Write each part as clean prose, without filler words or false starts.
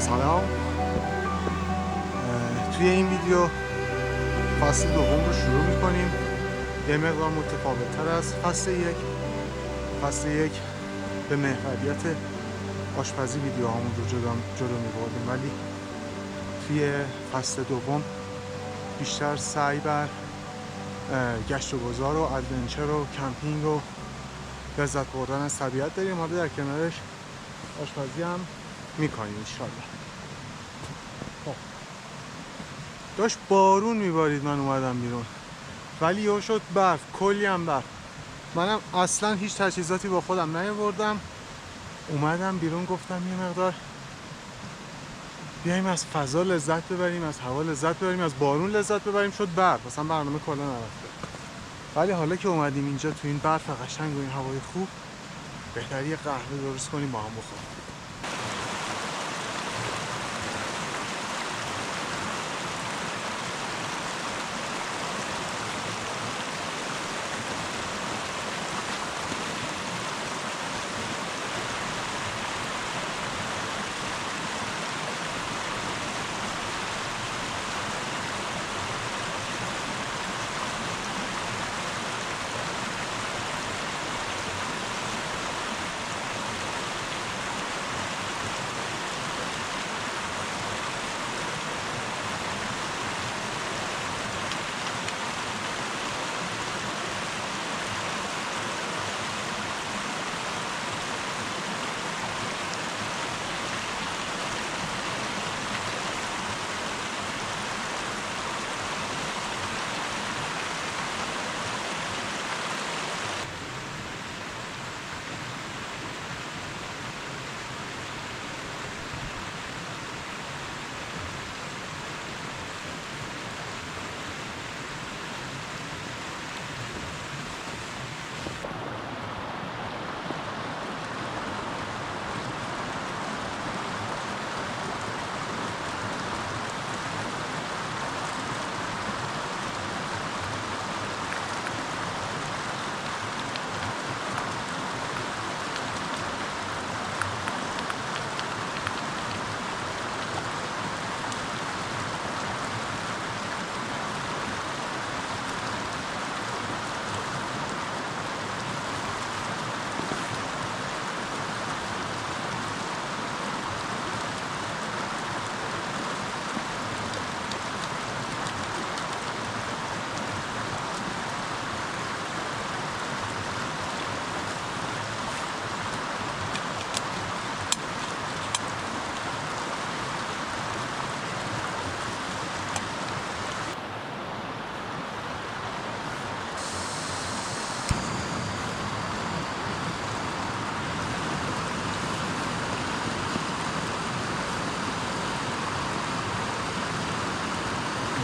سلام. توی این ویدیو فصل دوم رو شروع میکنیم. یه مقدار متفاوت تر از فصل یک. فصل یک به محوریت آشپزی ویدیوهامون رو جلو میبردیم، ولی توی فصل دوم بیشتر سعی بر گشت و گذار و ادونچر و کمپینگ و لذت بردن از طبیعت داریم. حالا در کنارش آشپزی هم میکنیم انشالله. داشت بارون میبارید، من اومدم بیرون ولی یهو شد برف، کلی هم برف. منم اصلا هیچ تجهیزاتی با خودم نیاوردم، اومدم بیرون گفتم یه مقدار بیایم از فضا لذت ببریم، از هوا لذت ببریم، از بارون لذت ببریم. شد برف، اصلا برنامه کلا نرفته. ولی حالا که اومدیم اینجا تو این برف قشنگ و این هوای خوب، بهتره یه قهوه درست کنیم با هم بخوریم.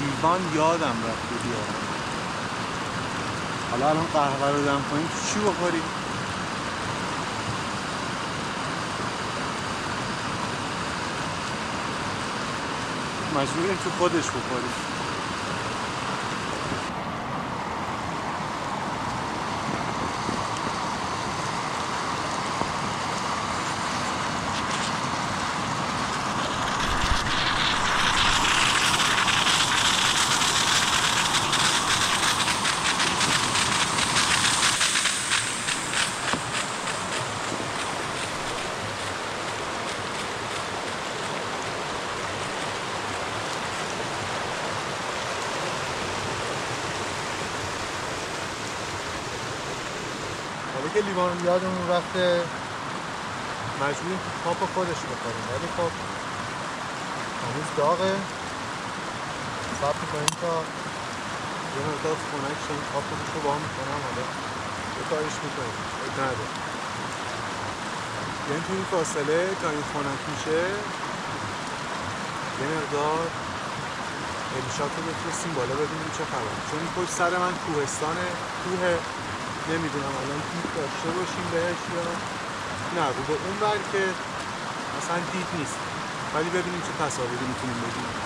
لیوان یادم رفت بیارم. حالا الان قهوه رو دم کنیم، تو چی بخوریم؟ مجبوریم تو خودش بخوریم. که لیوان یادمون رفته مجبوریم تو تاپ خودش بخوریم، ولی خب هنوز داغه. صبر می‌کنیم تا یه مقدار خنک شه، این تاپ رو با هم می‌کنم، حالا یه کارش می‌کنیم نده. یعنی تو این فاصله تا این خنک میشه یه مقدار الیشات رو بفرستیم بالا ببینیم چه خبره، چون این پشت سر من کوهستانه، کوه نمیدونم الان دید داشته باشیم بهش یا نه. رو به اون بر که اصلا دید نیست، ولی ببینیم چه تصاویری میتونیم بگیریم.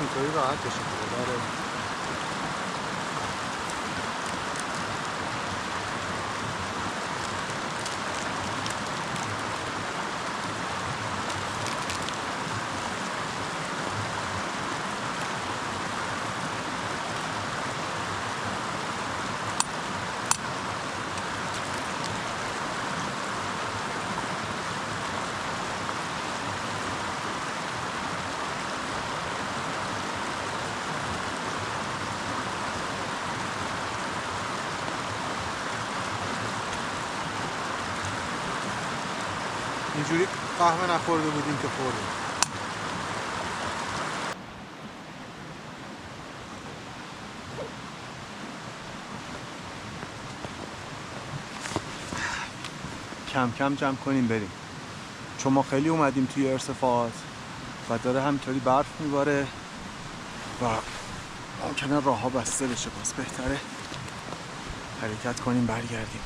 اینطوری راحت بشه. اینجوری قهوه نخورده بودیم که خوردیم. کم کم جمع کنیم بریم، چون ما خیلی اومدیم توی ارتفاعات و داره همینطوری برف میباره و ممکنه راه ها بسته بشه. پس بهتره حرکت کنیم برگردیم.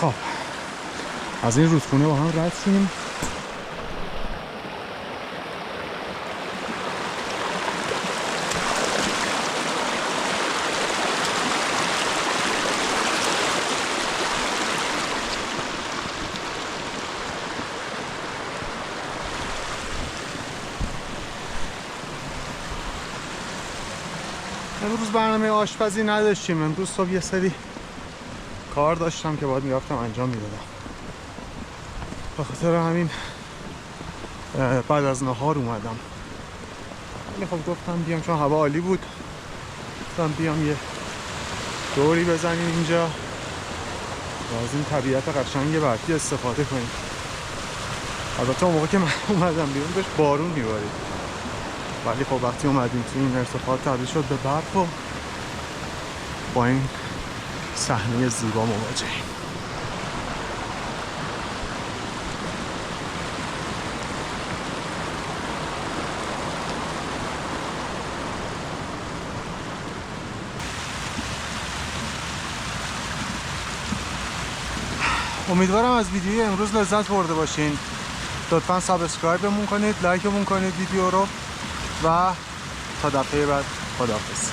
خب از این رودخونه با هم رد شیم. امروز برنامه آشپزی نداشتیم. امروز صبح یه سری کار داشتم که باید میرفتم انجام میدادم. به خاطر همین بعد از نهار اومدم. ولی خب گفتم بیام چون هوا عالی بود، گفتم بیام یه دوری بزنیم اینجا و از این طبیعت قشنگ برفی استفاده کنیم. البته اون موقع که من اومدم بیرون داشت بارون میبارید، ولی خب وقتی اومدیم تو این ارتفاع تبدیل شد به برف و با این صحنه زیبا مواجهیم. امیدوارم از ویدیوی امروز لذت برده باشین. لطفا سابسکرایبمون کنید، لایکمون کنید ویدیو رو و تا دفعه بعد خداحافظ.